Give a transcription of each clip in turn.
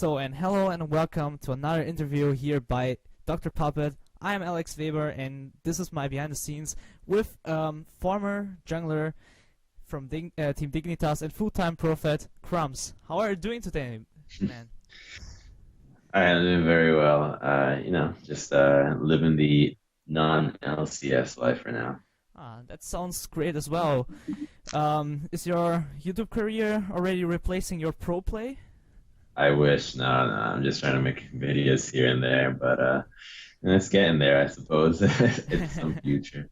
And hello and welcome to another interview here by DrPuppet. I am Alex Weber, and this is my behind the scenes with former jungler from Team Dignitas and full-time prophet Crumbz. How are you doing today, man? I am doing very well. Just living the non-LCS life for now. That sounds great as well. Is your YouTube career already replacing your pro play? I wish. No, no, I'm just trying to make videos here and there, but it's getting there, I suppose. It's some future.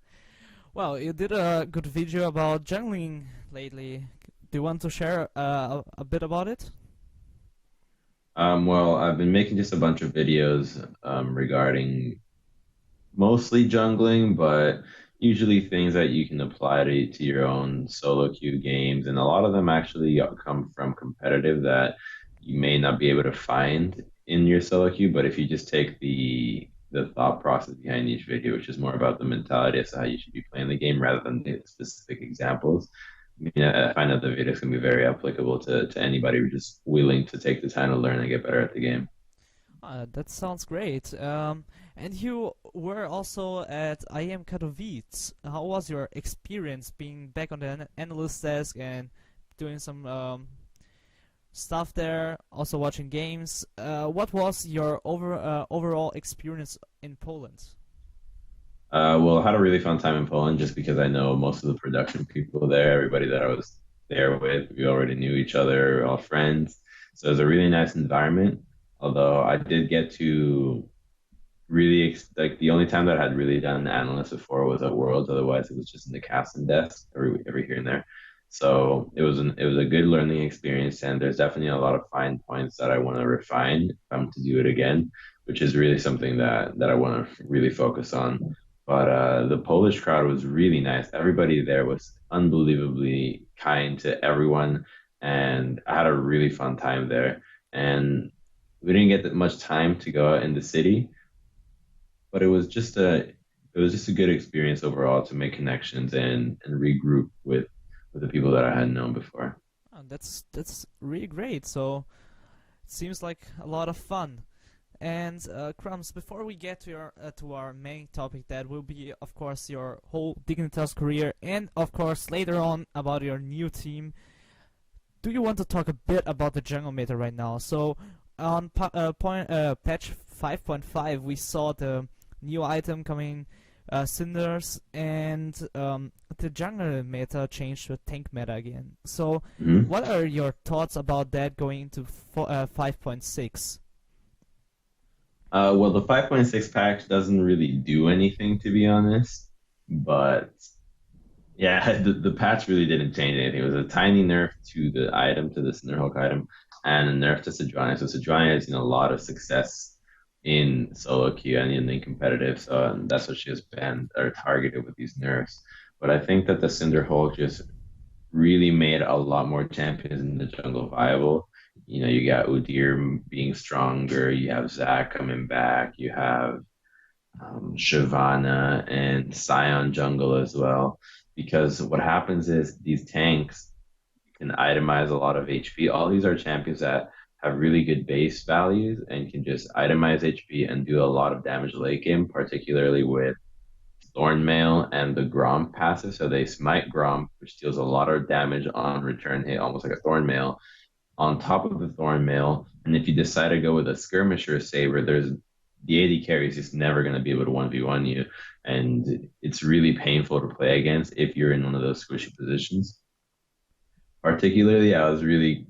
Well, you did a good video about jungling lately. Do you want to share a bit about it? Well, I've been making just a bunch of videos regarding mostly jungling, but usually things that you can apply to your own solo queue games, and a lot of them actually come from competitive that you may not be able to find in your solo queue. But if you just take the thought process behind each video, which is more about the mentality as to how you should be playing the game rather than the specific examples, I find that the videos can be very applicable to anybody who's just willing to take the time to learn and get better at the game. That sounds great. And you were also at IEM Katowice. How was your experience being back on the analyst desk and doing some stuff there, also watching games? What was your overall experience in Poland? Well, I had a really fun time in Poland just because I know most of the production people there, everybody that I was there with, we already knew each other, we all friends. So it was a really nice environment. Although I did get to really like the only time that I had really done analyst before was at Worlds. Otherwise, it was just in the casting desk every here and there. So it was a good learning experience, and there's definitely a lot of fine points that I want to refine if I'm to do it again, which is really something that I want to really focus on. But the Polish crowd was really nice. Everybody there was unbelievably kind to everyone, and I had a really fun time there. And we didn't get that much time to go out in the city, but it was just a good experience overall to make connections and regroup with the people that I hadn't known before. That's really great. So it seems like a lot of fun. And Crumbz, before we get to our main topic, that will be, of course, your whole Dignitas career, and of course later on about your new team. Do you want to talk a bit about the jungle meta right now? So on patch 5.5, we saw the new item coming, Cinders, and the jungle meta changed to tank meta again. So Mhm. what are your thoughts about that going into 5.6? Well, the 5.6 patch doesn't really do anything, to be honest. But yeah, the patch really didn't change anything. It was a tiny nerf to the item, to the Cinderhulk item, and a nerf to Sejuani. So Sejuani has seen a lot of success in solo queue and in competitive. So that's what she has banned or targeted with these nerfs. But I think that the Cinderhulk just really made a lot more champions in the jungle viable. You got Udyr being stronger, you have Zac coming back, you have Shyvana and Sion jungle as well. Because what happens is these tanks can itemize a lot of HP. All these are champions that have really good base values and can just itemize HP and do a lot of damage late game, particularly with Thornmail and the Grom passive. So they smite Grom, which deals a lot of damage on return hit, almost like a Thornmail. On top of the Thornmail, and if you decide to go with a Skirmisher Saber, there's the AD carry is just never going to be able to 1v1 you. And it's really painful to play against if you're in one of those squishy positions. Particularly, I was really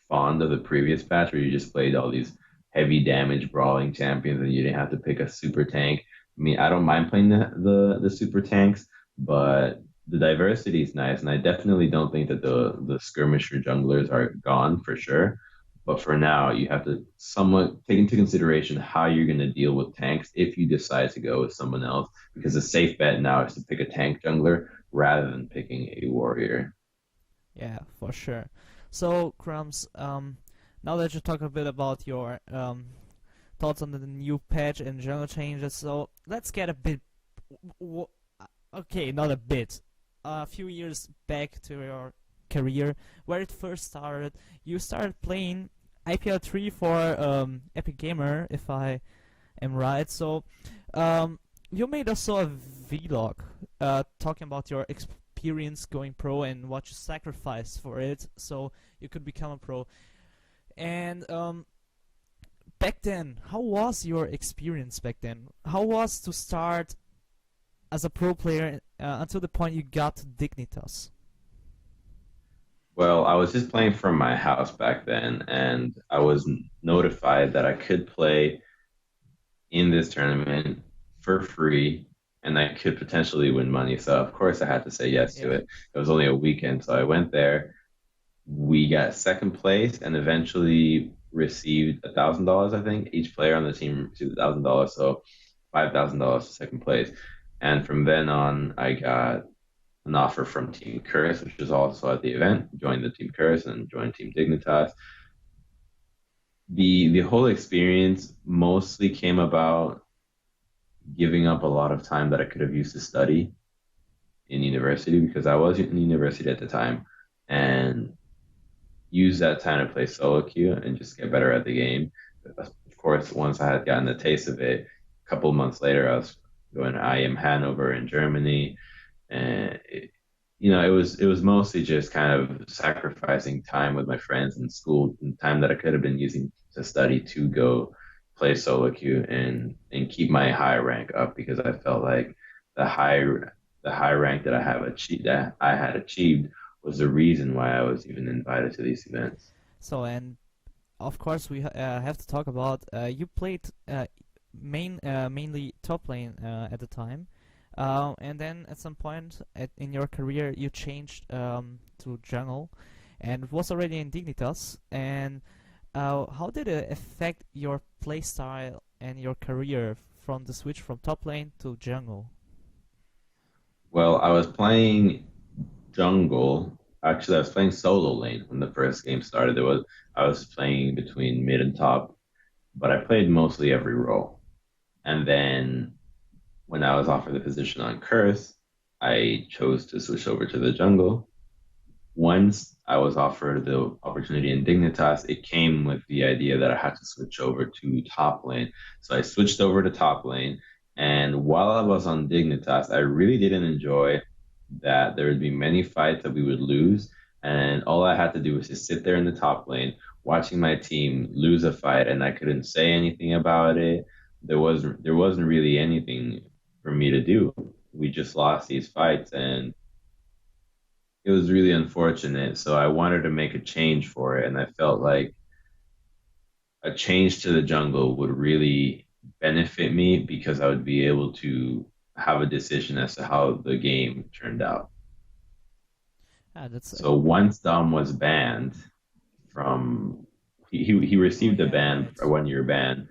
fond of the previous patch where you just played all these heavy damage brawling champions and you didn't have to pick a super tank. I mean, I don't mind playing the super tanks, but the diversity is nice, and I definitely don't think that the skirmisher junglers are gone for sure. But for now, you have to somewhat take into consideration how you're going to deal with tanks if you decide to go with someone else, because the safe bet now is to pick a tank jungler rather than picking a warrior. Yeah, for sure. So, Crumbs, now that you talk a bit about your thoughts on the new patch and general changes, so let's get a bit, okay, not a bit, a few years back to your career, where it first started. You started playing IPL3 for Epic Gamer, if I am right. So, you made also a vlog talking about your experience going pro and what you sacrificed for it, so you could become a pro. And back then, how was your experience back then? How was to start as a pro player until the point you got to Dignitas? Well, I was just playing from my house back then, and I was notified that I could play in this tournament for free and I could potentially win money. So, of course, I had to say yes to Yeah. it. It was only a weekend, so I went there. We got second place and eventually received $1,000, I think. Each player on the team received $1,000, so $5,000 to second place. And from then on, I got an offer from Team Curse, which was also at the event. Joined the Team Curse and joined Team Dignitas. The whole experience mostly came about giving up a lot of time that I could have used to study in university because I was in university at the time and use that time to play solo queue and just get better at the game. Of course, once I had gotten a taste of it, a couple of months later, I was going to IEM Hanover in Germany, and it was mostly just kind of sacrificing time with my friends in school and time that I could have been using to study to go play solo queue and keep my high rank up because I felt like the high the high rank that I had achieved was the reason why I was even invited to these events. So, and of course, we have to talk about you played mainly top lane at the time, and then at some point in your career you changed to jungle, and was already in Dignitas. And how did it affect your playstyle and your career from the switch from top lane to jungle? Well, I was playing jungle. Actually, I was playing solo lane when the first game started. I was playing between mid and top, but I played mostly every role. And then when I was offered the position on Curse, I chose to switch over to the jungle. Once I was offered the opportunity in Dignitas, it came with the idea that I had to switch over to top lane. So I switched over to top lane. And while I was on Dignitas, I really didn't enjoy that there would be many fights that we would lose. And all I had to do was just sit there in the top lane, watching my team lose a fight, and I couldn't say anything about it. There wasn't really anything for me to do. We just lost these fights, and it was really unfortunate. So I wanted to make a change for it, and I felt like a change to the jungle would really benefit me because I would be able to have a decision as to how the game turned out. Ah, that's So once Dom was banned from, he oh received a yeah, ban, right. a 1 year ban.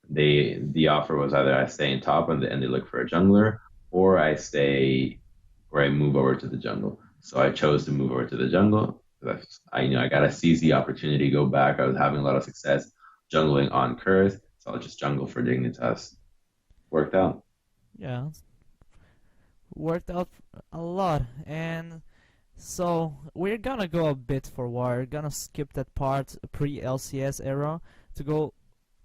The offer was either I stay in top and they look for a jungler, or I stay or I move over to the jungle. So I chose to move over to the jungle. I gotta seize the opportunity, go back. I was having a lot of success jungling on Curse, so I'll just jungle for Dignitas. Worked out. Yeah, worked out a lot. And so we're gonna go a bit forward. We're gonna skip that part pre LCS era to go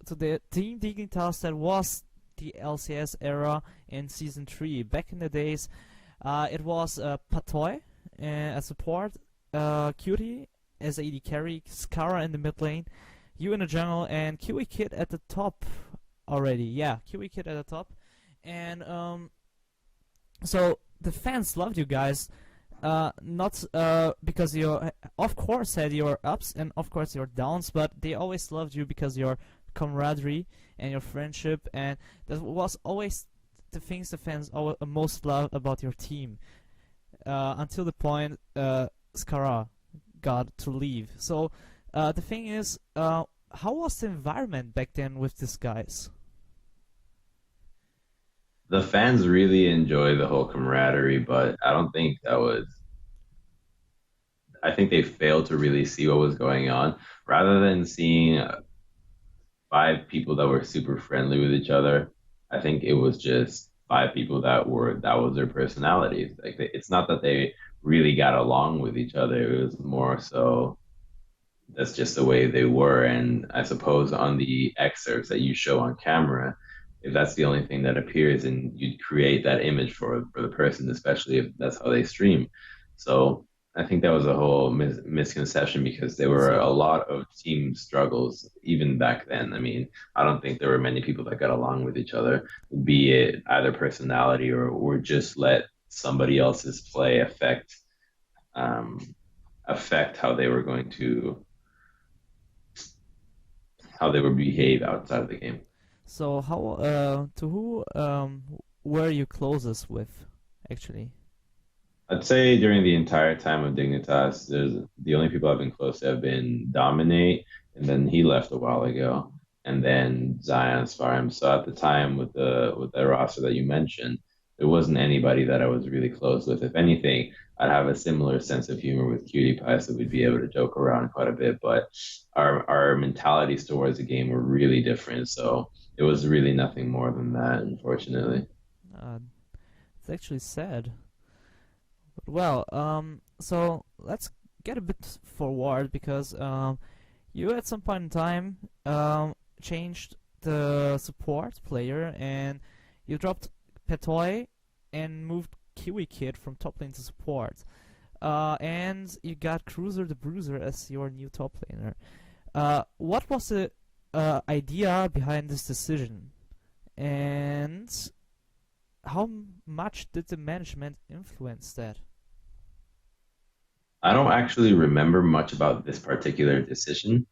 to the Team Dignitas that was the LCS era in season 3. Back in the days, it was Patoy as support, Cutie as AD carry, Scarra in the mid lane, you in the jungle, and Kwikid at the top already. Yeah, Kwikid at the top. And so the fans loved you guys. Not because you, of course, had your ups and of course your downs, but they always loved you because your camaraderie and your friendship, and that was always the things the fans most loved about your team. Until the point Scarra got to leave. So the thing is, how was the environment back then with these guys? The fans really enjoy the whole camaraderie, but I don't think that was. I think they failed to really see what was going on. Rather than seeing 5 people that were super friendly with each other, I think it was just 5 people that was their personalities. It's not that they really got along with each other. It was more so that's just the way they were. And I suppose on the excerpts that you show on camera, if that's the only thing that appears, and you'd create that image for the person, especially if that's how they stream. So I think that was a whole misconception because there were a So lot of team struggles even back then. I mean, I don't think there were many people that got along with each other, be it either personality or just let somebody else's play um, affect how they would behave outside of the game. so how to who were you closest with actually? I'd say during the entire time of Dignitas, there's the only people I've been close to have been Dominate, and then he left a while ago, and then Zion Sfarim. So at the time with the roster that you mentioned, there wasn't anybody that I was really close with. If anything, I'd have a similar sense of humor with Cutie Pie, so we'd be able to joke around quite a bit. But our mentalities towards the game were really different. So it was really nothing more than that, unfortunately. Uh, it's actually sad. But well, so let's get a bit forward because you at some point in time changed the support player and you dropped Patoy and moved Kwikid from top lane to support. And you got Cruiser the Bruiser as your new top laner. What was the idea behind this decision? And how much did the management influence that? I don't actually remember much about this particular decision,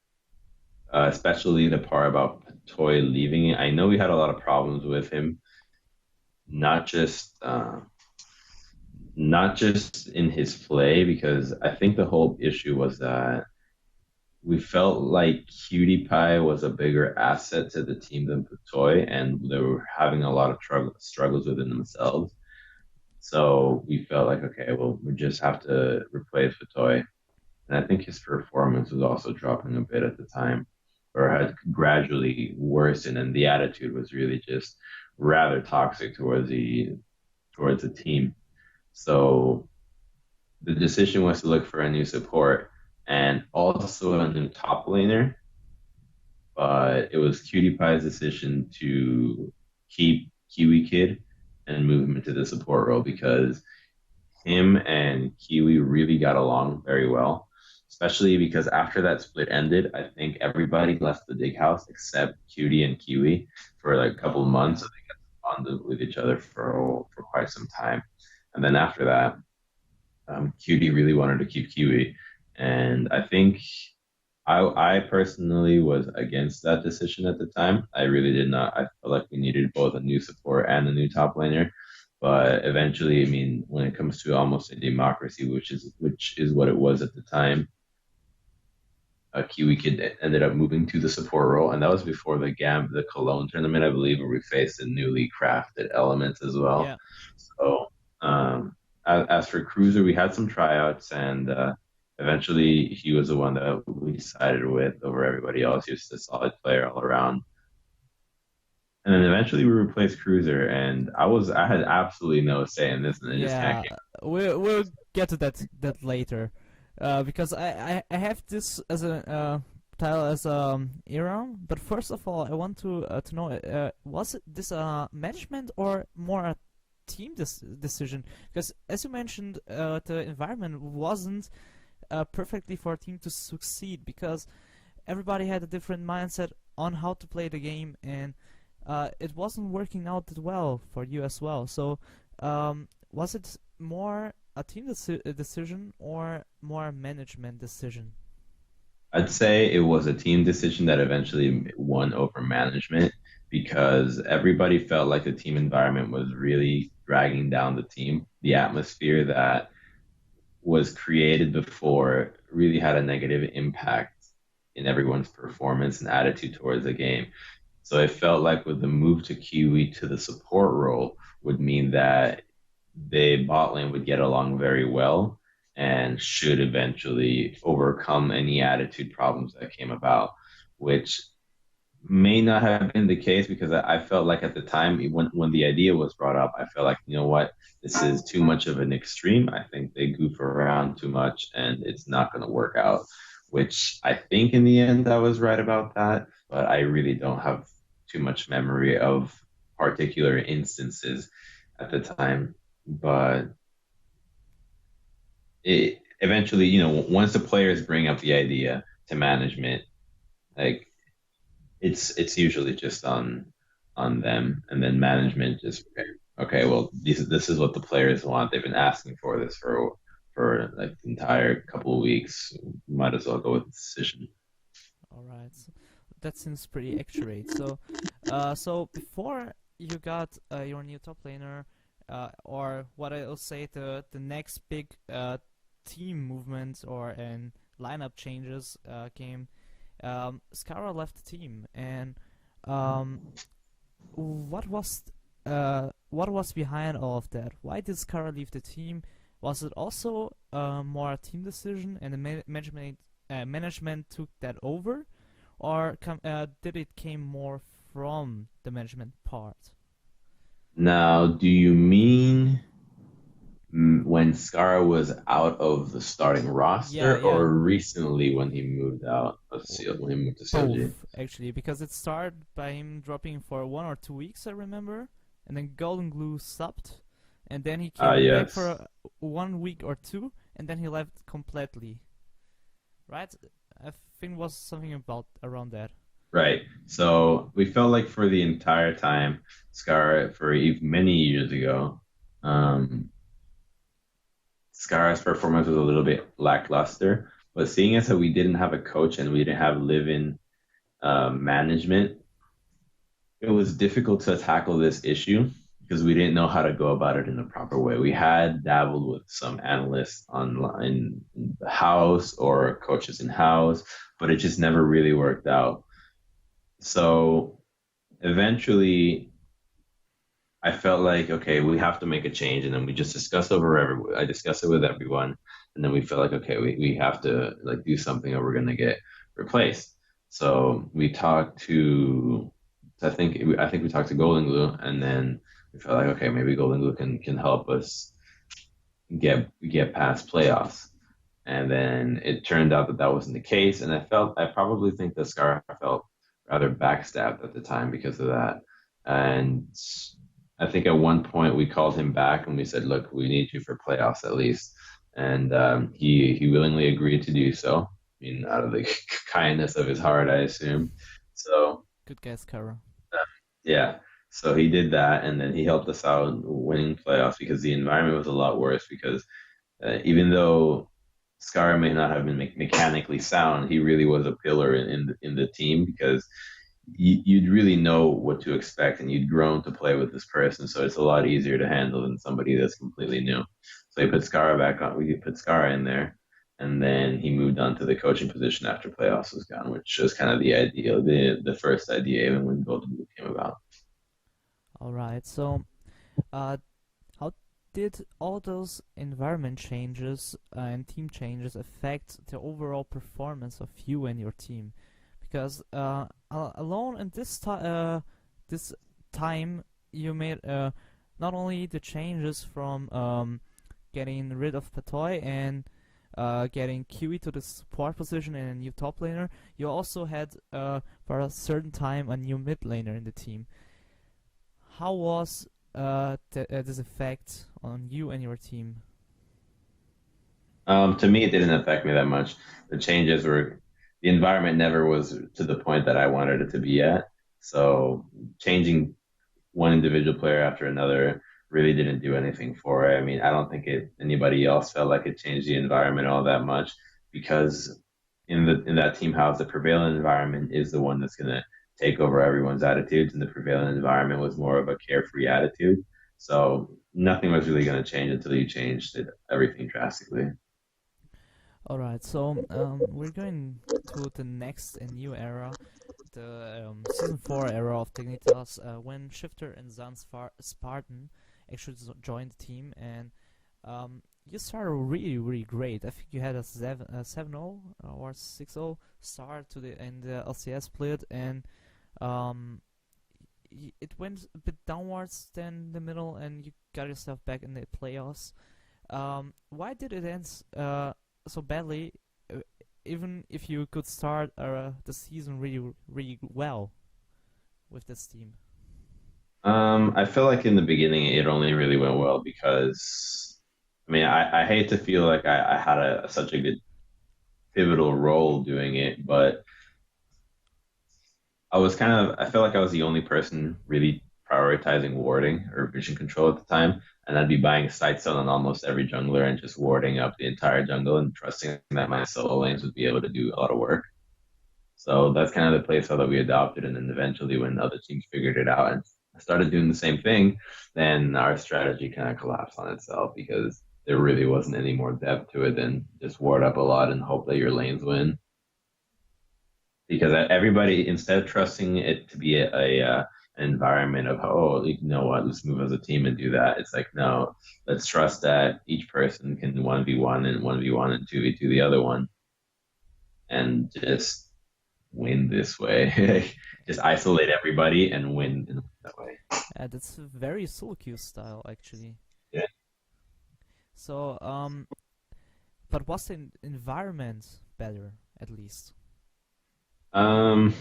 especially the part about Toy leaving. I know we had a lot of problems with him, not just not just in his play, because I think the whole issue was that we felt like Cutie Pie was a bigger asset to the team than Patoy, and they were having a lot of struggles within themselves. So we felt like, okay, well, we just have to replace Patoy. And I think his performance was also dropping a bit at the time, or had gradually worsened, and the attitude was really just rather toxic towards the team. So the decision was to look for a new support and also a new top laner, but it was Cutie Pie's decision to keep Kiwi Kid and move him into the support role because him and Kiwi really got along very well, especially because after that split ended, I think everybody left the dig house except Cutie and Kiwi for like a couple of Oh months. yeah. So they got bonded with each other for quite some time. And then after that, Cutie really wanted to keep Kiwi. And I think I personally was against that decision at the time. I really did not. I felt like we needed both a new support and a new top laner. But eventually, I mean, when it comes to almost a democracy, which is what it was at the time, Kiwi Kid ended up moving to the support role, and that was before the Cologne tournament, I believe, where we faced the newly crafted elements as well. Yeah. So, as for Cruiser, we had some tryouts, and eventually he was the one that we sided with over everybody else. He was just a solid player all around. And then eventually we replaced Cruiser, and I had absolutely no say in this, and it just kind of Yeah, came. we'll get to that later, because I have this as a title as era. But first of all, I want to know was it this management or more a team decision? Because as you mentioned, the environment wasn't perfectly for a team to succeed because everybody had a different mindset on how to play the game and it wasn't working out that well for you as well. So, was it more a team decision or more a management decision? I'd say it was a team decision that eventually won over management because everybody felt like the team environment was really dragging down the team. The atmosphere that was created before really had a negative impact in everyone's performance and attitude towards the game. So it felt like with the move to Kiwi to the support role would mean that the bot lane would get along very well and should eventually overcome any attitude problems that came about, which may not have been the case because I felt like at the time when the idea was brought up, I felt like, you know what, this is too much of an extreme. I think they goof around too much and it's not going to work out. which I think in the end I was right about that, but I really don't have too much memory of particular instances at the time. But it eventually, once the players bring up the idea to management, like it's usually just on them, and then management just okay, well this is what the players want. They've been asking for this for like the entire couple of weeks. Might as well go with the decision. All right, so that seems pretty accurate. So, so before you got your new top laner, or what I'll say the next big team movement or an lineup changes came, Scarra left the team, and um, what was behind all of that? Why did Scarra leave the team? Was it also more a team decision, and the management took that over, or did it came more from the management part? Now, do you mean when Scar was out of the starting Yeah, roster, yeah. or recently when he moved out of W- when he moved to CLG? Both, actually, because it started by him dropping for 1 or 2 weeks, I remember, and then Golden Glue subbed, and then he Ah, came back for yes. 1 week or two, and then he left completely. Right? I think it was something about around that. Right. So we felt like for the entire time, Scar, for many years ago, um, Scar's performance was a little bit lackluster. But seeing as how we didn't have a coach and we didn't have live-in management, it was difficult to tackle this issue because we didn't know how to go about it in a proper way. We had dabbled with some analysts online in the house or coaches in house, but it just never really worked out. So eventually I felt like, okay, we have to make a change. And then we just discussed I discussed it with everyone. And then we felt like, okay, we have to like do something or we're going to get replaced. So we talked to, I think we talked to Golden Glue, and then we felt like, okay, maybe Golden Glue can help us get past playoffs. And then it turned out that that wasn't the case. And I probably think that Scar felt rather backstabbed at the time because of that. And I think at one point we called him back and we said, look, we need you for playoffs at least. And he willingly agreed to do so. I mean, out of the kindness of his heart, I assume. So Good guess, Kara. yeah, so he did that, and then he helped us out winning playoffs because the environment was a lot worse. Because even though Scar may not have been mechanically sound, he really was a pillar in the team because you'd really know what to expect and you'd grown to play with this person, so it's a lot easier to handle than somebody that's completely new. So he put Scar back on. We put Scar in there, and then he moved on to the coaching position after playoffs was gone, which was kind of the idea, the first idea, even when Golden Boot came about. All right. So, uh, how did all those environment changes and team changes affect the overall performance of you and your team? Because alone in this time, you made not only the changes from getting rid of Patoy and getting Kiwi to the support position and a new top laner, you also had for a certain time a new mid laner in the team. How was this effect on you and your team? To me, it didn't affect me that much. The changes were, the environment never was to the point that I wanted it to be at. So changing one individual player after another really didn't do anything for it. I mean, I don't think anybody else felt like it changed the environment all that much because in that team house, the prevailing environment is the one that's gonna take over everyone's attitudes, and the prevailing environment was more of a carefree attitude. So nothing was really gonna change until you changed everything drastically. Alright, so we're going to the next and new era, the Season 4 era of Dignitas, when Shifter and Spartan actually joined the team, and you started really, really great. I think you had a 7-0 or 6-0 start in the LCS split, and um, it went a bit downwards then the middle, and you got yourself back in the playoffs. Why did it end so badly? Uh, even if you could start the season really well with this team? I feel like in the beginning it only really went well because I mean I hate to feel like I had such a good pivotal role doing it, but I felt like I was the only person really prioritizing warding or vision control at the time. And I'd be buying sights on almost every jungler and just warding up the entire jungle and trusting that my solo lanes would be able to do a lot of work. So that's kind of the playstyle that we adopted. And then eventually, when other teams figured it out and started doing the same thing, then our strategy kind of collapsed on itself because there really wasn't any more depth to it than just ward up a lot and hope that your lanes win. Because everybody, instead of trusting it to be an environment of, oh, you know what, let's move as a team and do that, it's like, no, let's trust that each person can 1v1 and 1v1 and 2v2 the other one and just win this way. Just isolate everybody and win in that way. That's a very solo queue style, actually. Yeah. So, but was the environment better, at least? Um,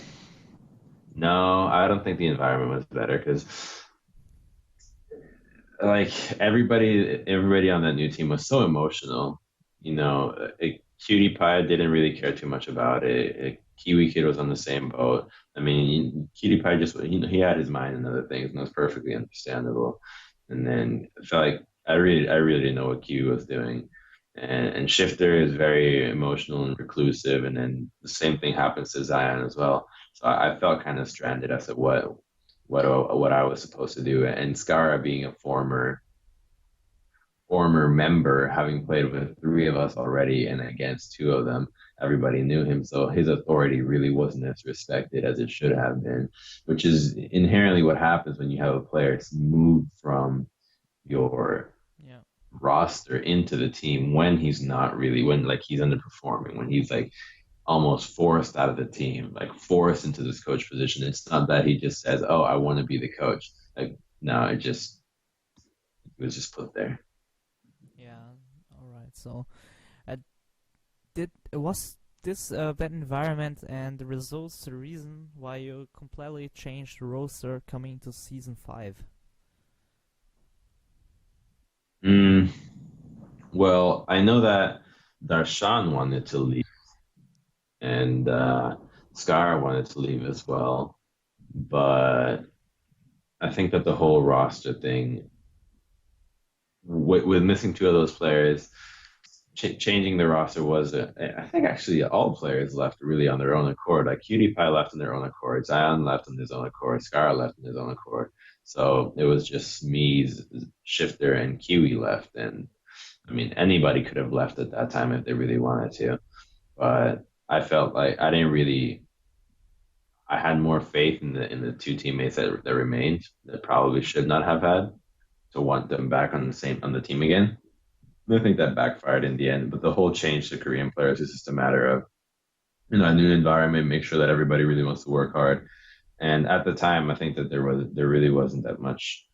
no, I don't think the environment was better because like everybody on that new team was so emotional. You know, Cutie Pie didn't really care too much about it. Kiwi Kid was on the same boat. I mean, Cutie Pie just he had his mind and other things, and that's perfectly understandable. And then I felt like I really didn't know what Kiwi was doing. And Shifter is very emotional and reclusive, and then the same thing happens to Zion as well. So I felt kind of stranded as to what I was supposed to do. And Scarra being a former member, having played with three of us already and against two of them, everybody knew him. So his authority really wasn't as respected as it should have been, which is inherently what happens when you have a player move from your Yeah. roster into the team when he's not really, when like he's underperforming, when he's like almost forced out of the team, like forced into this coach position. It's not that he just says, "Oh, I want to be the coach." Like, no, it was just put there. Yeah. All right. So, uh, did was this bad environment and the results the reason why you completely changed the roster coming into season 5? Mm, well, I know that Darshan wanted to leave and Scar wanted to leave as well, but I think that the whole roster thing, with missing two of those players, changing the roster was, I think actually all players left really on their own accord. Like Cutie Pie left on their own accord, Zion left on his own accord, Scar left on his own accord. So it was just me, Shifter, and Kiwi left. And I mean, anybody could have left at that time if they really wanted to. But I felt like I didn't really. I had more faith in the two teammates that remained that probably should not have had to want them back on the team again. I think that backfired in the end, but the whole change to Korean players is just a matter of a new environment, make sure that everybody really wants to work hard. And at the time, I think that there really wasn't that much.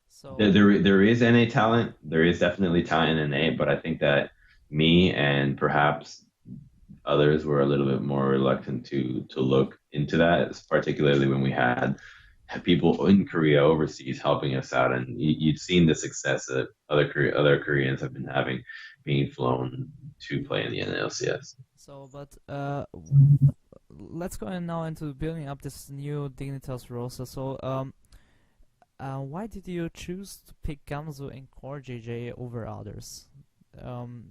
So, There is NA talent. There is definitely talent in NA, but I think that me and perhaps others were a little bit more reluctant to look into that, particularly when we had people in Korea overseas helping us out, and you'd seen the success that other Koreans have been having, being flown to play in the NLCS. but let's go in now into building up this new Dignitas roster. So, why did you choose to pick Gamsu and CoreJJ over others?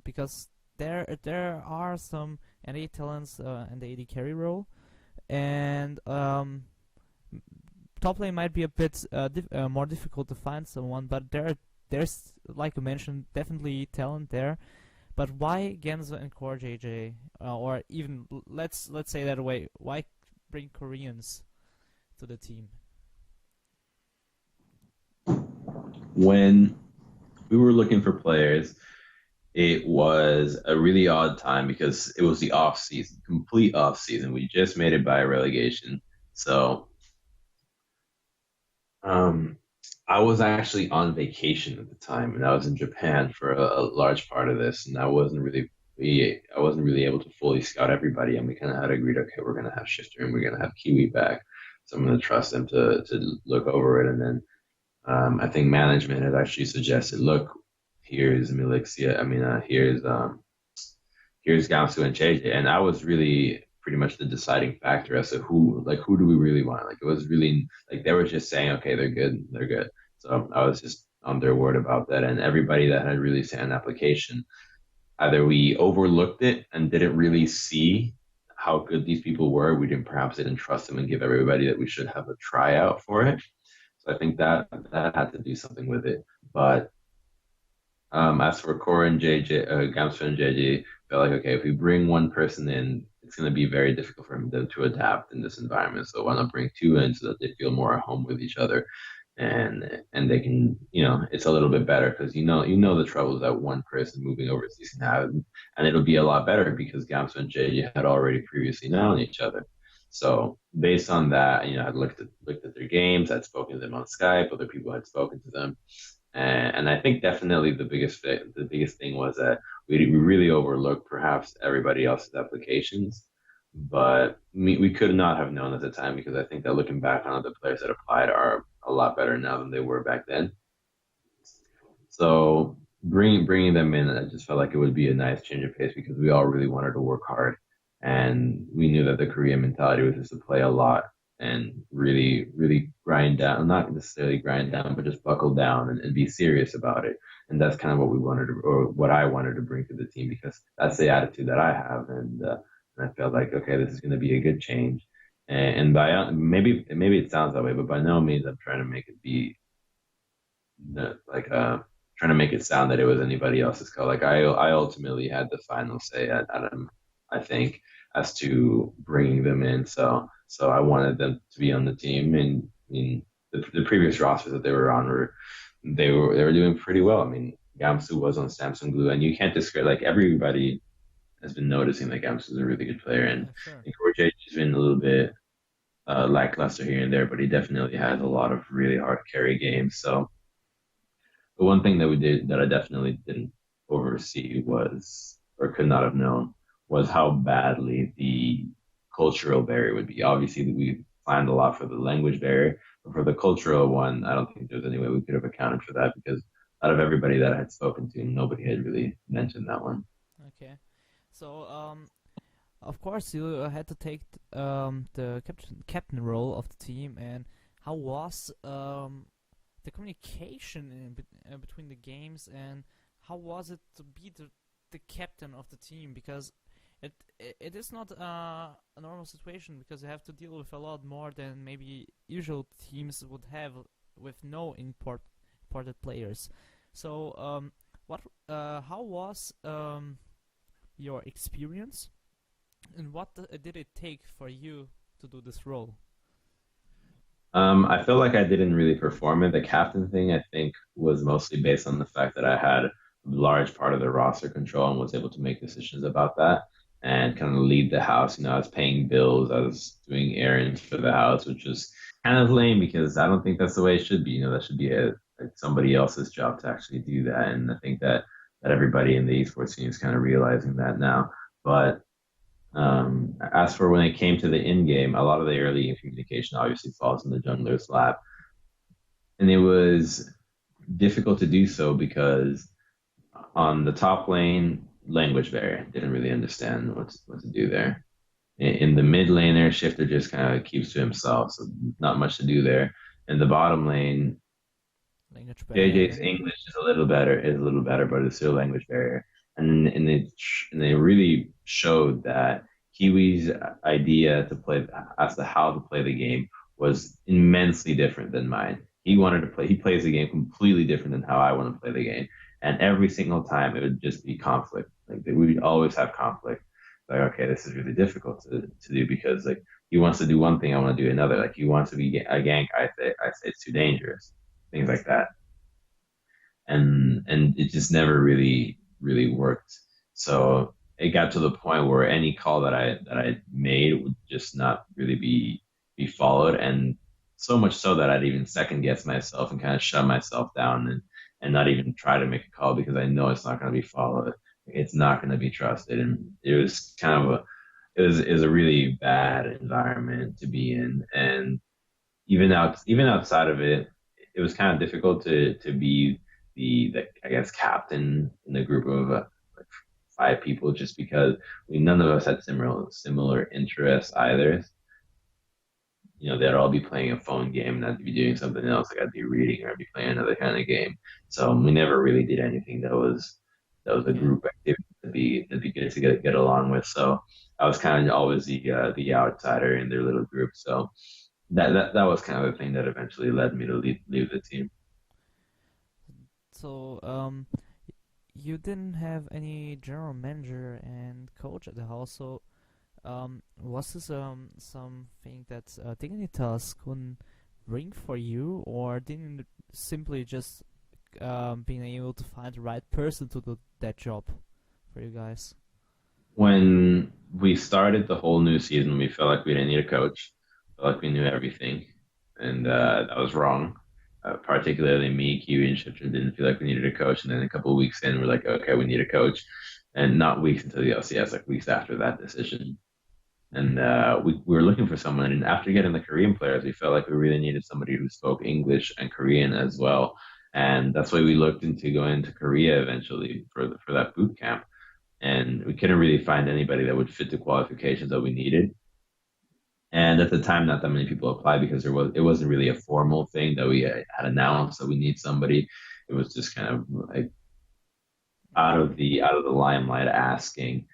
Because there are some NA talents in the AD carry role, and top lane might be a bit more difficult to find someone, but there's, like you mentioned, definitely talent there. But why Gamsu and CoreJJ, or even let's say that way? Why bring Koreans to the team? When we were looking for players, it was a really odd time because it was the off season, complete off season. We just made it by relegation, so Um, I was actually on vacation at the time, and I was in Japan for a large part of this, and I wasn't really I wasn't really able to fully scout everybody, and we kind of had agreed, okay, we're gonna have Shifter and we're gonna have Kiwi back, so I'm gonna trust them to look over it. And then I think management had actually suggested, look, here's Milixia, here's Gamsu and JJ, and I was really pretty much the deciding factor as to who do we really want. Like it was really like they were just saying, okay, they're good, they're good. So I was just on their word about that, and everybody that had really sent an application, either we overlooked it and didn't really see how good these people were. We didn't trust them and give everybody that we should have a tryout for it. So I think that had to do something with it. But as for Core and JJ, Gamsu and JJ, felt like, okay, if we bring one person in, it's going to be very difficult for them to adapt in this environment. So why not bring two in so that they feel more at home with each other, and they can, it's a little bit better because you know the troubles that one person moving overseas can have, and it'll be a lot better because Gamsu and JJ had already previously known each other. So based on that, I'd looked at their games, I'd spoken to them on Skype, other people had spoken to them, and I think definitely the biggest thing was that we really overlooked perhaps everybody else's applications, but we could not have known at the time because I think that looking back on it, the players that applied are a lot better now than they were back then. So bringing them in, I just felt like it would be a nice change of pace because we all really wanted to work hard, and we knew that the Korean mentality was just to play a lot and really, really grind down, not necessarily grind down, but just buckle down and be serious about it. And that's kind of what we wanted to, or what I wanted to bring to the team because that's the attitude that I have, and I felt like, okay, this is going to be a good change. And by maybe it sounds that way, but by no means I'm trying to make it be like trying to make it sound that it was anybody else's call. Like I ultimately had the final say at them, I think, as to bringing them in. So I wanted them to be on the team, and I mean the previous rosters that they were on they were doing pretty well. I mean Gamsu was on Samsung Blue, and you can't discredit, like, everybody has been noticing that Gamsu is a really good player, and Yeah, sure. CoreJJ has been a little bit lackluster here and there, but he definitely has a lot of really hard carry games. So the one thing that we did that I definitely didn't oversee was, or could not have known, was how badly the cultural barrier would be. Obviously, we planned a lot for the language barrier, but for the cultural one, I don't think there's any way we could have accounted for that because out of everybody that I had spoken to, nobody had really mentioned that one. Okay. So, of course, you had to take the captain role of the team, and how was the communication between the games, and how was it to be the captain of the team? Because it is not a normal situation because you have to deal with a lot more than maybe usual teams would have with no imported players. So, how was your experience, and what did it take for you to do this role? I feel like I didn't really perform it. The captain thing, I think, was mostly based on the fact that I had a large part of the roster control and was able to make decisions about that and kind of lead the house. I was paying bills, I was doing errands for the house, which was kind of lame because I don't think that's the way it should be. That should be like somebody else's job to actually do that. And I think that everybody in the esports scene is kind of realizing that now. But as for when it came to the in game, a lot of the early game communication obviously falls in the jungler's lap, and it was difficult to do so because on the top lane, language barrier, didn't really understand what to do there. In the mid laner, Shifter just kind of keeps to himself, so not much to do there. In the bottom lane, Language barrier, JJ's English is a little better, but it's still a language barrier. And they really showed that Kiwi's idea to play as to how to play the game was immensely different than mine. He plays the game completely different than how I want to play the game. And every single time it would just be conflict. Like we'd always have conflict. Like, okay, this is really difficult to do because like he wants to do one thing, I want to do another. Like he wants to be a gank, I say it's too dangerous. Things like that, and it just never really worked. So it got to the point where any call that I made would just not really be followed, and so much so that I'd even second guess myself and kind of shut myself down and not even try to make a call because I know it's not going to be followed. it's not going to be trusted. And it was kind of it was a really bad environment to be in. And even outside of it, it was kind of difficult to be the I guess captain in the group of like 5 people, just because none of us had similar interests either. They'd all be playing a phone game and I'd be doing something else. Like I'd be reading or I'd be playing another kind of game. So we never really did anything that was a Yeah. group activity that'd be good to get along with. So I was kind of always the outsider in their little group. So that was kind of the thing that eventually led me to leave the team. So, you didn't have any general manager and coach at the house, so was this something that Dignitas couldn't bring for you, or didn't it simply just being able to find the right person to do that job for you guys? When we started the whole new season, we felt like we didn't need a coach. Felt like we knew everything, and that was wrong. Particularly me, Kiwi, and Shifter didn't feel like we needed a coach. And then a couple of weeks in, we're like, okay, we need a coach. And not weeks into the LCS, like weeks after that decision. And we were looking for someone. And after getting the Korean players, we felt like we really needed somebody who spoke English and Korean as well. And that's why we looked into going to Korea eventually for that boot camp. And we couldn't really find anybody that would fit the qualifications that we needed. And at the time, not that many people applied because it wasn't really a formal thing that we had announced that we need somebody. It was just kind of like out of the limelight asking.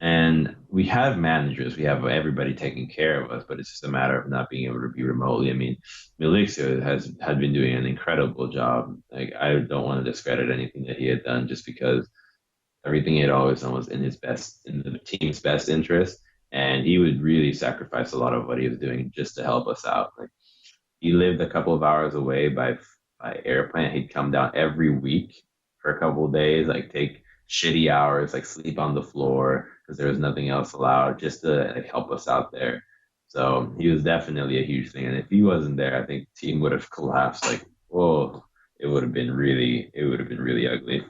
And we have managers, we have everybody taking care of us, but it's just a matter of not being able to be remotely. I mean, Melixio had been doing an incredible job. Like I don't want to discredit anything that he had done just because everything he had always done was in the team's best interest. And he would really sacrifice a lot of what he was doing just to help us out. Like he lived a couple of hours away by airplane. He'd come down every week for a couple of days, like take shitty hours, like sleep on the floor because there was nothing else allowed, just to like help us out there. So he was definitely a huge thing. And if he wasn't there, I think the team would have collapsed. Like, whoa, it would have been really ugly.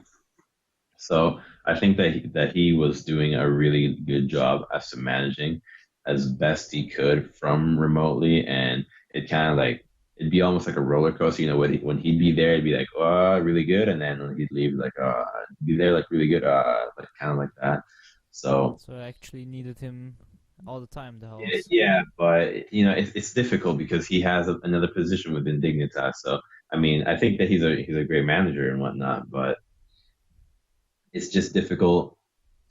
So I think that he was doing a really good job as to managing as best he could from remotely, and it kind of like it'd be almost like a roller coaster. When he'd be there, it'd be like really good, and then when he'd leave, like be there like really good, like kind of like that. So So I actually needed him all the time in the house. yeah, but it's difficult because he has another position within Dignitas. So I mean, I think that he's a great manager and whatnot, but it's just difficult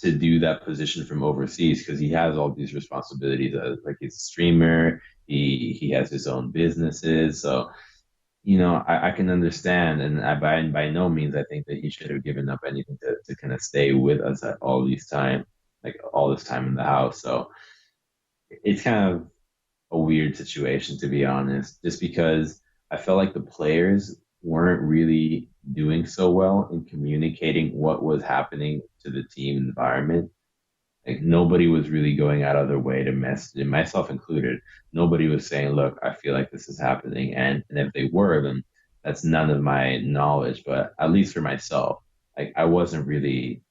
to do that position from overseas because he has all these responsibilities as like he's a streamer, he has his own businesses. So I can understand, and by no means I think that he should have given up anything to kind of stay with us at all these time, like all this time in the house. So it's kind of a weird situation, to be honest, just because I felt like the players weren't really doing so well in communicating what was happening to the team environment. Like nobody was really going out of their way to message, myself included. Nobody was saying, "Look, I feel like this is happening," and if they were, then that's none of my knowledge. But at least for myself, like I wasn't really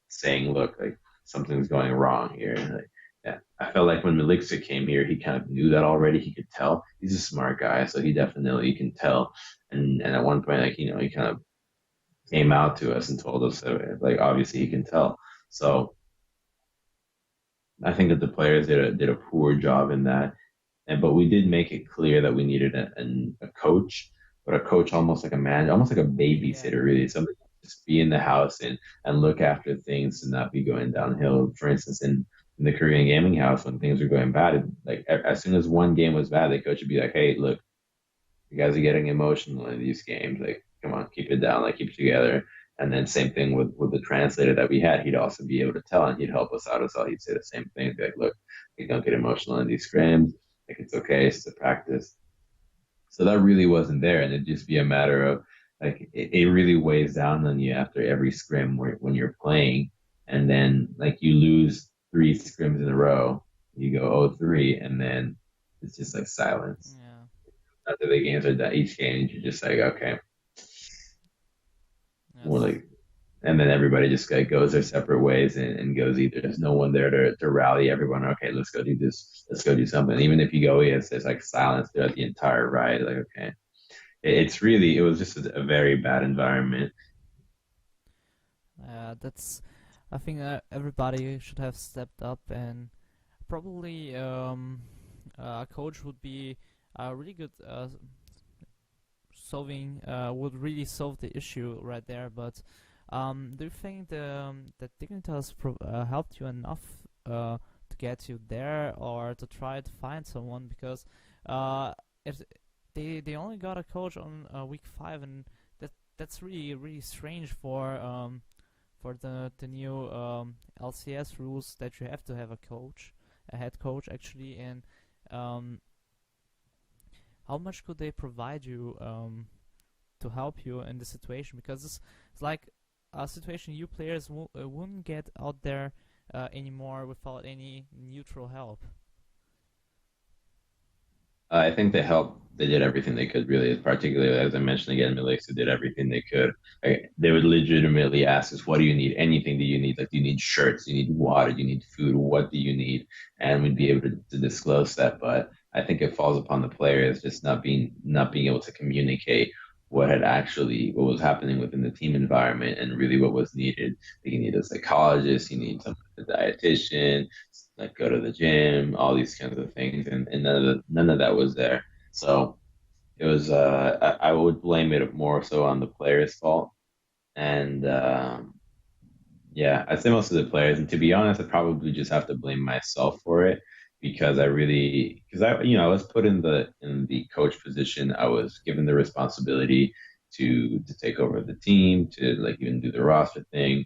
saying, "Look, like something's going wrong here." And like, yeah, I felt like when Melixer came here, he kind of knew that already. He could tell. He's a smart guy, so he definitely can tell. And at one point, like he kind of came out to us and told us that, like obviously he can tell. So I think that the players did a poor job in that. But we did make it clear that we needed a coach, but a coach almost like a man, almost like a Yeah. babysitter, really. Somebody to just be in the house and look after things and not be going downhill. For instance, in the Korean gaming house, when things were going bad, like as soon as one game was bad, the coach would be like, "Hey, look, you guys are getting emotional in these games. Like, come on, keep it down, like keep it together." And then same thing with the translator that we had. He'd also be able to tell and he'd help us out as well. He'd say the same thing, be like, look, like, don't get emotional in these scrims. Like it's okay, it's a practice. So that really wasn't there. And it'd just be a matter of like it really weighs down on you after every scrim when you're playing. And then like you lose 3 scrims in a row, you go 0-3, and then it's just like silence Yeah. after the games are done, each game, you're just like, okay, more That's like. and then everybody just like goes their separate ways and goes either there's no one there to rally everyone. Okay, let's go do this. Let's go do something. Even if you go, yes, there's like silence throughout the entire ride. Like okay, it's really it was just a very bad environment. That's I think everybody should have stepped up, and probably a coach would be really good solving would really solve the issue right there. But do you think that Dignitas helped you enough to get you there, or to try to find someone? Because if they only got a coach on week 5, and that's really strange for the new LCS rules, that you have to have a head coach actually, and um, how much could they provide you to help you in the situation? Because it's like a situation you players wouldn't get out there anymore without any neutral help. I think they helped. They did everything they could, really. Particularly as I mentioned again, Melissa did everything they could. They would legitimately ask us, "What do you need? Anything do you need? Like, do you need shirts? Do you need water? Do you need food? What do you need?" And we'd be able to disclose that. But I think it falls upon the players just not being able to communicate what was happening within the team environment and really what was needed. Like, you need a psychologist, you need a dietitian, like go to the gym, all these kinds of things, and none of that was there. So it was I would blame it more so on the players' fault, and yeah, I'd say most of the players. And to be honest, I probably just have to blame myself for it because because I was put in the coach position. I was given the responsibility to take over the team, to like even do the roster thing,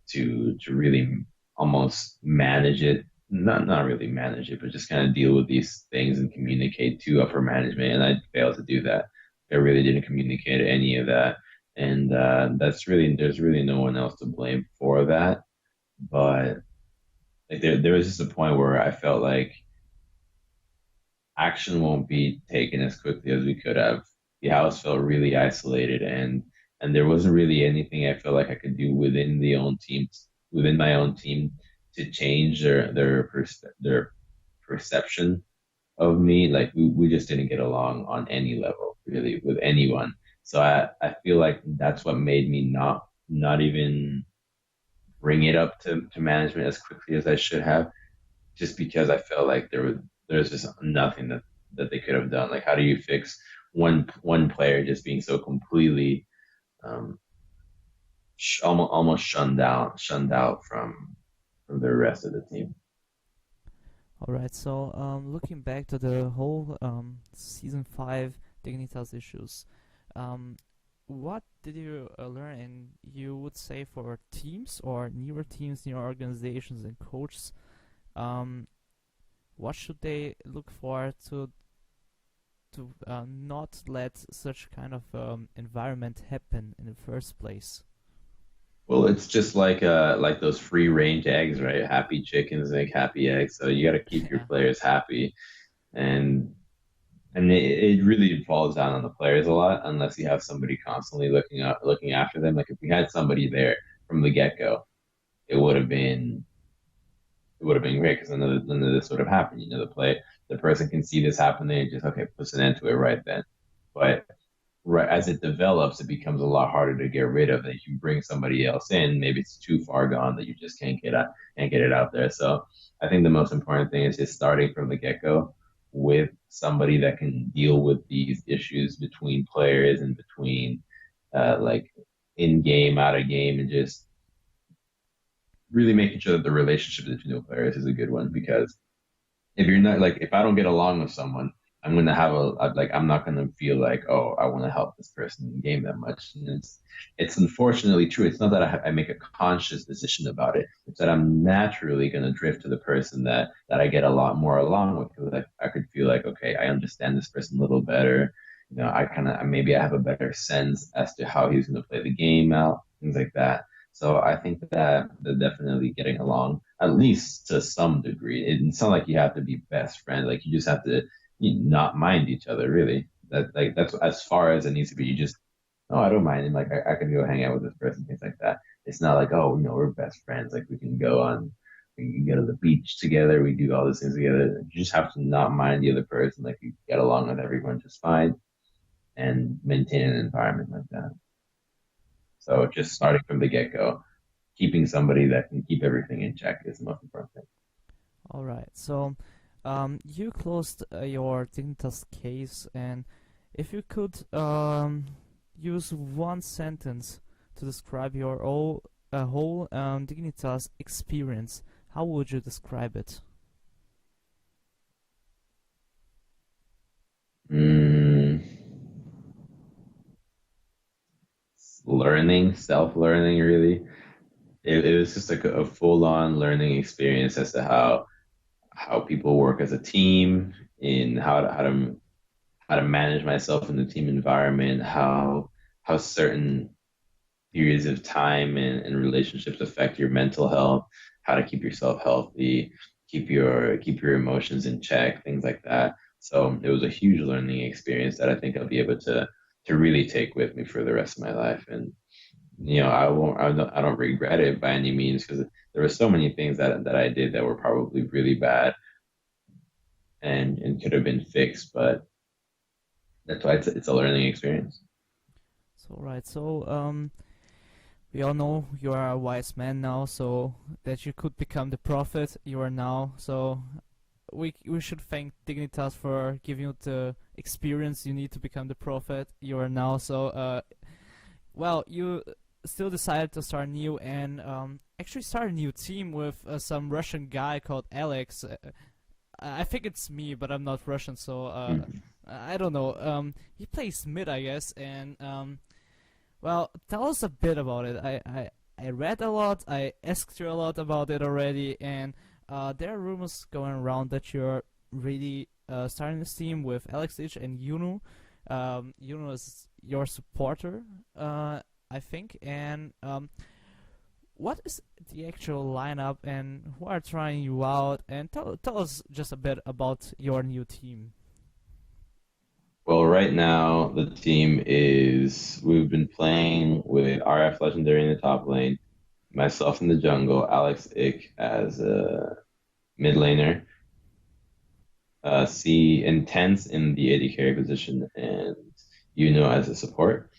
to really almost manage it. Not really manage it, but just kind of deal with these things and communicate to upper management. And I failed to do that. I really didn't communicate any of that, and there's really no one else to blame for that. But like there was just a point where I felt like action won't be taken as quickly as we could have. The house felt really isolated, and there wasn't really anything I felt like I could do within my own team to change their perception of me. Like we just didn't get along on any level really with anyone. So I feel like that's what made me not even bring it up to management as quickly as I should have, just because I felt like there's just nothing that they could have done. Like how do you fix one player just being so completely um, almost shunned out from the rest of the team? All right, so looking back to the whole season 5 Dignitas issues, um, what did you learn? And you would say for teams or newer teams, newer organizations and coaches, um, what should they look for to not let such kind of environment happen in the first place? Well, it's just like those free range eggs, right? Happy chickens make happy eggs. So you got to keep your Yeah. players happy, and it really falls down on the players a lot unless you have somebody constantly looking after them. Like if we had somebody there from the get go, it would have been it would have been great because none of this would have happened. The person can see this happening and just okay, puts an end to it right then. But right as it develops, it becomes a lot harder to get rid of. That you bring somebody else in, maybe it's too far gone that you just can't get it out there. So I think the most important thing is just starting from the get go with somebody that can deal with these issues between players and between like in game, out of game, and just really making sure that the relationship between the players is a good one because if you're not like if I don't get along with someone, I'm gonna have like I'm not gonna feel like oh I want to help this person in the game that much. And it's unfortunately true. It's not that I make a conscious decision about it. It's that I'm naturally gonna drift to the person that I get a lot more along with because I could feel like okay I understand this person a little better. I kind of maybe I have a better sense as to how he's gonna play the game out, things like that. So I think that they're definitely getting along, at least to some degree. It's not like you have to be best friends. Like you just have to not mind each other, really. That's as far as it needs to be. You just, no, I don't mind him. Like I can go hang out with this person, things like that. it's not like, oh, we're best friends. Like we can go to the beach together. We do all these things together. You just have to not mind the other person. Like you get along with everyone just fine and maintain an environment like that. So just starting from the get go, keeping somebody that can keep everything in check is the most important thing. All right. So, you closed your Dignitas case, and if you could use one sentence to describe your whole Dignitas experience, how would you describe it? Mm, learning, self-learning, really. It was just like a full-on learning experience as to how people work as a team, in how to manage myself in the team environment, how certain periods of time and relationships affect your mental health, how to keep yourself healthy, keep your emotions in check, things like that. So it was a huge learning experience that I think I'll be able to really take with me for the rest of my life. And I don't regret it by any means because there were so many things that I did that were probably really bad and could have been fixed, but that's why it's a learning experience. So, right. So, we all know you are a wise man now, so that you could become the prophet you are now. So, we should thank Dignitas for giving you the experience you need to become the prophet you are now. So, well, you still decided to start new and actually start a new team with some Russian guy called Alex. I think it's me, but I'm not Russian, so Mm. I don't know. He plays mid, I guess, and well, tell us a bit about it. I read a lot. I asked you a lot about it already, and there are rumors going around that you're really starting this team with Alex H and Yuno. Yuno is your supporter, I think. And what is the actual lineup, and who are trying you out? And tell us just a bit about your new team. Well, right now the team is we've been playing with RF Legendary in the top lane, myself in the jungle, Alex Ick as a mid laner, C Intense in the AD carry position, and as a support.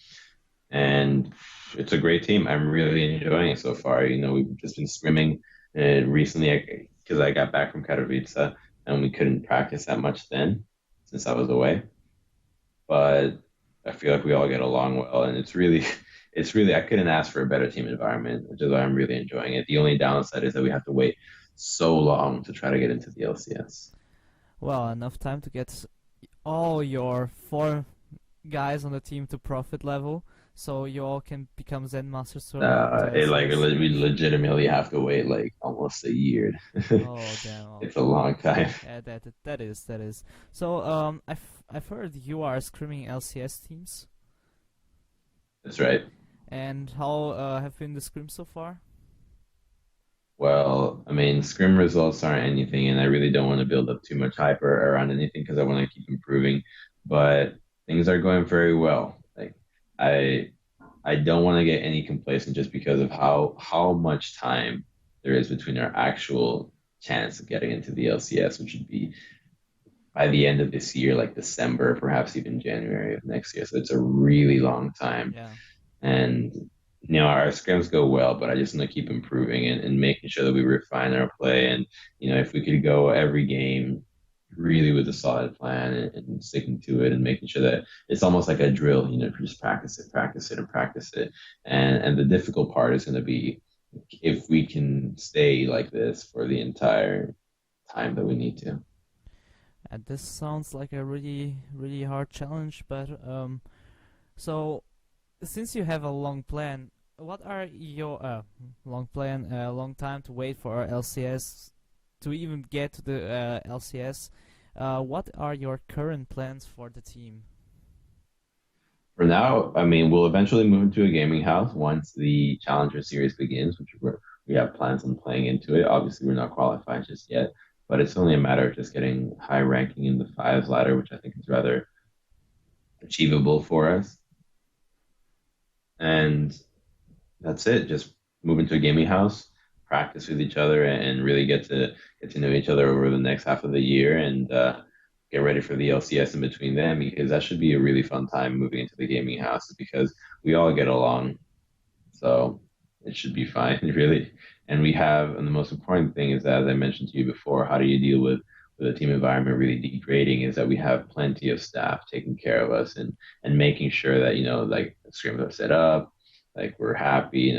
And it's a great team. I'm really enjoying it so far. We've just been scrimming recently because I got back from Katowice and we couldn't practice that much then since I was away. But I feel like we all get along well, and it's really I couldn't ask for a better team environment, which is why I'm really enjoying it. The only downside is that we have to wait so long to try to get into the LCS. Well, enough time to get all your four guys on the team to profit level, so you all can become Zen Masters to LCS. We legitimately have to wait like almost a year. Oh damn! Oh, It's a long time. yeah, that is. So I've heard you are scrimming LCS teams, That's right. and how have been the scrims so far? Well, I mean, scrim results aren't anything, and I really don't want to build up too much hype around anything because I want to keep improving. But things are going very well. Like I I don't want to get any complacent just because of how much time there is between our actual chance of getting into the LCS, which would be by the end of this year, like December, perhaps even January of next year. So it's a really long time. Yeah. And our scrims go well, but I just want to keep improving and making sure that we refine our play. And if we could go every game really with a solid plan and sticking to it and making sure that it's almost like a drill, just practice it, and practice it. And the difficult part is going to be if we can stay like this for the entire time that we need to. And this sounds like a really hard challenge, but so since you have a long plan, what are your long time to wait for LCS to even get to the LCS? What are your current plans for the team? For now, I mean, we'll eventually move into a gaming house once the Challenger Series begins, which we have plans on playing into it. Obviously, we're not qualified just yet, but it's only a matter of just getting high ranking in the fives ladder, which I think is rather achievable for us. And that's it. Just move into a gaming house, practice with each other, and really get to know each other over the next half of the year, and get ready for the LCS in between them, because that should be a really fun time moving into the gaming house, because we all get along, so it should be fine, really. And the most important thing is that, as I mentioned to you before, how do you deal with a team environment really degrading? Is that we have plenty of staff taking care of us, and making sure that, like, scrims are set up, like, we're happy.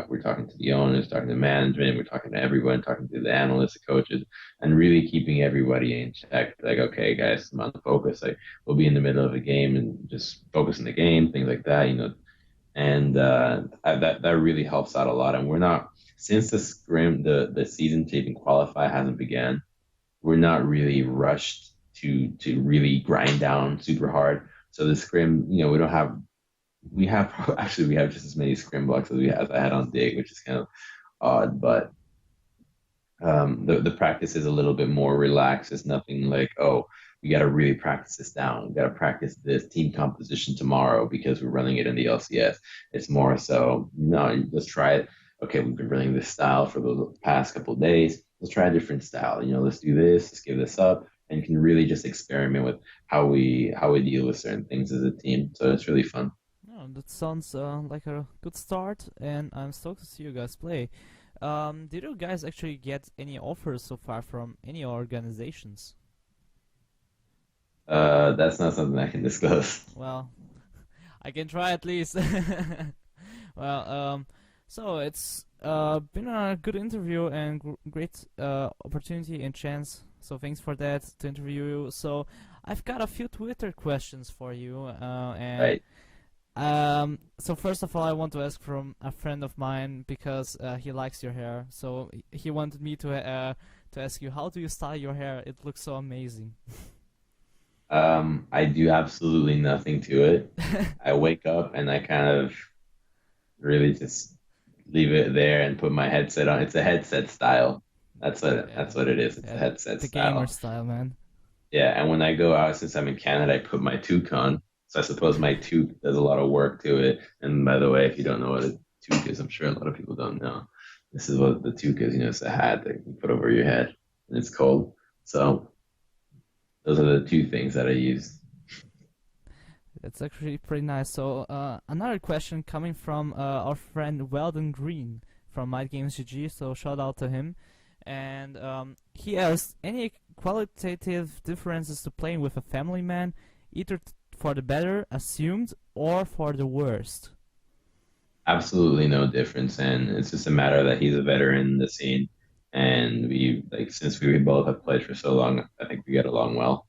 We're talking to the owners, talking to management, we're talking to everyone, talking to the analysts, the coaches, and really keeping everybody in check. Like, okay, guys, come on, focus. Like, we'll be in the middle of a game and just focus on the game, things like that. And that really helps out a lot. And we're not, since the season to even qualify hasn't began, we're not really rushed to really grind down super hard. So the scrim, we have just as many scrim blocks as I had on Dig, which is kind of odd. But the practice is a little bit more relaxed. It's nothing like, oh, we got to really practice this down. We got to practice this team composition tomorrow because we're running it in the LCS. It's more so, no, let's try it. Okay, we've been running this style for the past couple of days. Let's try a different style. Let's do this. Let's give this up, and can really just experiment with how we deal with certain things as a team. So it's really fun. Oh, that sounds like a good start, and I'm stoked to see you guys play. Did you guys actually get any offers so far from any organizations? That's not something I can disclose. Well, I can try at least. Well, so it's been a good interview and great opportunity and chance. So thanks for that to interview you. So I've got a few Twitter questions for you, and Right. so first of all, I want to ask from a friend of mine because he likes your hair. So he wanted me to ask you, how do you style your hair? It looks so amazing. I do absolutely nothing to it. I wake up and I kind of really just leave it there and put my headset on. It's a headset style. That's Yeah, what it is. It's a yeah, headset the gamer style. style, man. Yeah, and when I go out, since I'm in Canada, I put my toque on. So I suppose my toque does a lot of work to it. And by the way, if you don't know what a toque is, I'm sure a lot of people don't know. This is what the toque is. It's a hat that you put over your head, and it's cold. So those are the two things that I use. That's actually pretty nice. So another question coming from our friend Weldon Green from MindGamesGG. So shout out to him. And he asks, any qualitative differences to playing with a family man, either for the better, assumed, or for the worst? Absolutely no difference, and it's just a matter that he's a veteran in the scene, and since we both have played for so long, I think we get along well.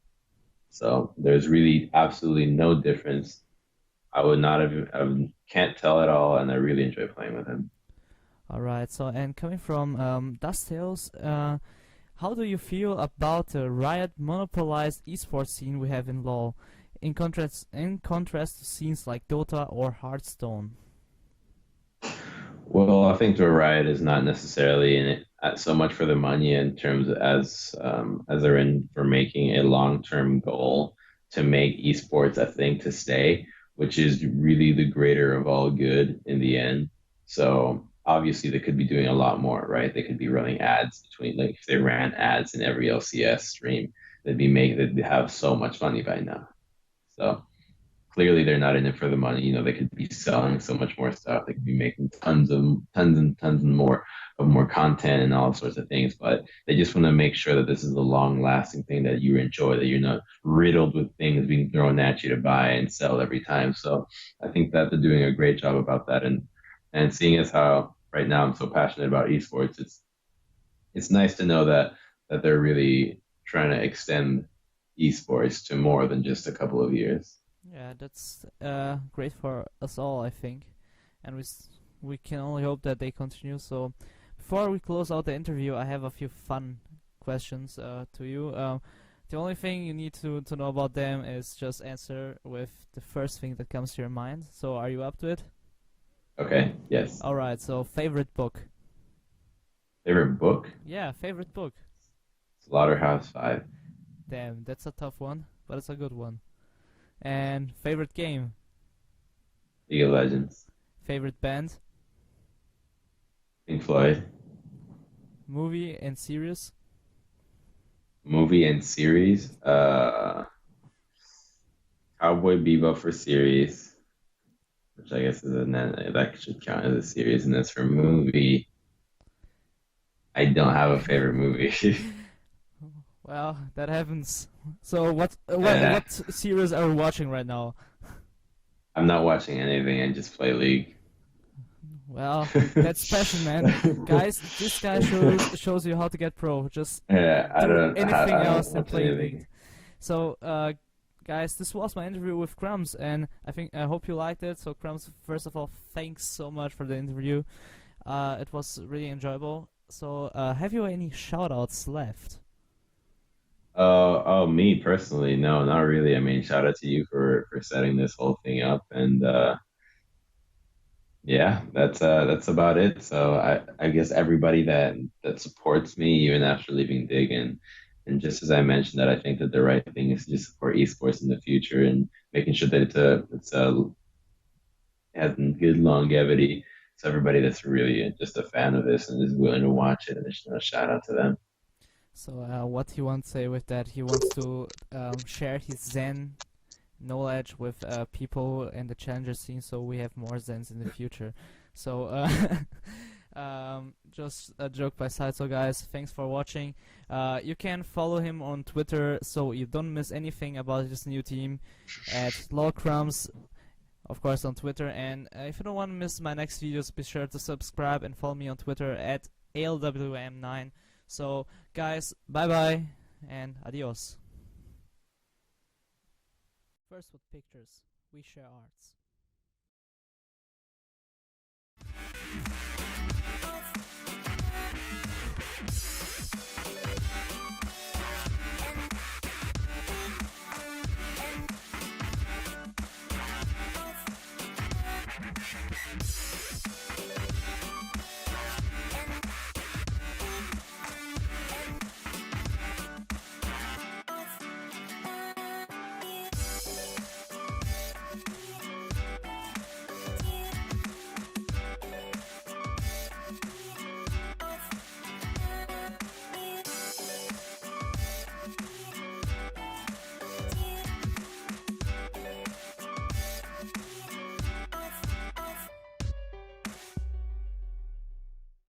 So there's really absolutely no difference. I would not have, I can't tell at all, and I really enjoy playing with him. Alright, so and coming from DustTales, how do you feel about the Riot monopolized esports scene we have in LoL, in contrast to scenes like Dota or Hearthstone? Well, I think the Riot is not necessarily in it so much for the money, in terms as they're in for making a long-term goal to make esports a thing to stay, which is really the greater of all good in the end. So obviously they could be doing a lot more, right? They could be running ads between, like, if they ran ads in every LCS stream, they'd have so much money by now. So clearly they're not in it for the money. They could be selling so much more stuff. They could be making tons and tons and more content and all sorts of things. But they just want to make sure that this is a long lasting thing that you enjoy, that you're not riddled with things being thrown at you to buy and sell every time. So I think that they're doing a great job about that. And seeing as how right now I'm so passionate about esports, it's nice to know that they're really trying to extend esports to more than just a couple of years. Yeah, that's great for us all, I think, and we can only hope that they continue. So, before we close out the interview, I have a few fun questions to you. The only thing you need to know about them is just answer with the first thing that comes to your mind. So, are you up to it? Okay, yes. All right. So, favorite book? Favorite book? Yeah, favorite book. Slaughterhouse-5. Damn, that's a tough one, but it's a good one. And favorite game? League of Legends. Favorite band? Pink Floyd. Movie and series? Movie and series. Cowboy Bebop for series, which I guess is that should count as a series. And as for movie, I don't have a favorite movie. Well, that happens. So what Uh, what series are we watching right now? I'm not watching anything. I just play League. Well, that's passion, man. Guys, this guy shows you how to get pro. Just Yeah, do anything I don't else than watch play League. anything. So, guys, this was my interview with Crumbz, and I hope you liked it. So, Crumbz, first of all, thanks so much for the interview. It was really enjoyable. So, have you any shoutouts left? Me personally, no, not really. I mean, shout out to you for setting this whole thing up, and yeah, that's about it. So I guess everybody that supports me even after leaving Dig, and just as I mentioned, that I think that the right thing is to just support esports in the future and making sure that it's has good longevity. So everybody that's really just a fan of this and is willing to watch it, and just shout out to them. So, what he wants to say with that, he wants to share his Zen knowledge with people in the challenger scene, so we have more Zens in the future. So, just a joke by side. So, guys, thanks for watching. You can follow him on Twitter, so you don't miss anything about his new team at Crumbz, of course, on Twitter. And if you don't want to miss my next videos, be sure to subscribe and follow me on Twitter at ALWM9. So, guys, bye bye and adios. First with pictures, we share arts.